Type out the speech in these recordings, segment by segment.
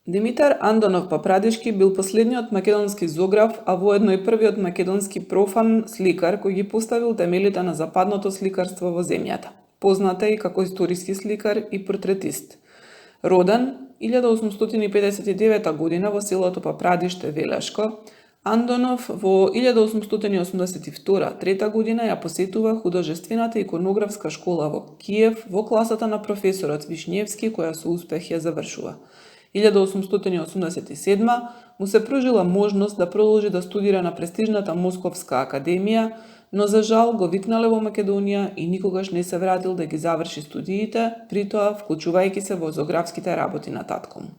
Димитар Андонов Папрадишки бил последниот македонски зограф, а воедно и првиот македонски профан сликар кој ги поставил темелите на западното сликарство во земјата. Познат е и како историски сликар и портретист. Роден 1859 година во селото Папрадиште, Велешко, Андонов во 1882-3 година ја посетува художествената иконографска школа во Киев во класата на професорот Вишневски, која со успех ја завршува. 1887 му се пружила можност да продолжи да студира на престижната Московска академија, но за жал го викнале во Македонија и никогаш не се вратил да ги заврши студиите, притоа вклучувајќи се во зографските работи на татко му.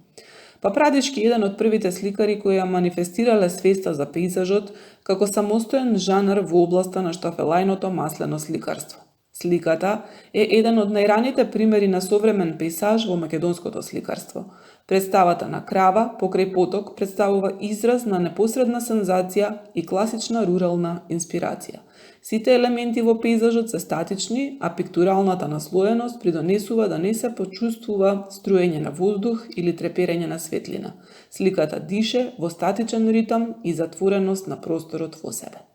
Папрадишки е еден од првите сликари кои ја манифестирале свеста за пејзажот како самостоен жанр во областа на штафелајното маслено сликарство. Сликата е еден од најраните примери на современ пејзаж во македонското сликарство. Представата на крава покрај поток представува израз на непосредна сензација и класична рурална инспирација. Сите елементи во пејзажот се статични, а пиктуралната наслоеност придонесува да не се почувствува струење на воздух или треперење на светлина. Сликата дише во статичен ритам и затвореност на просторот во себе.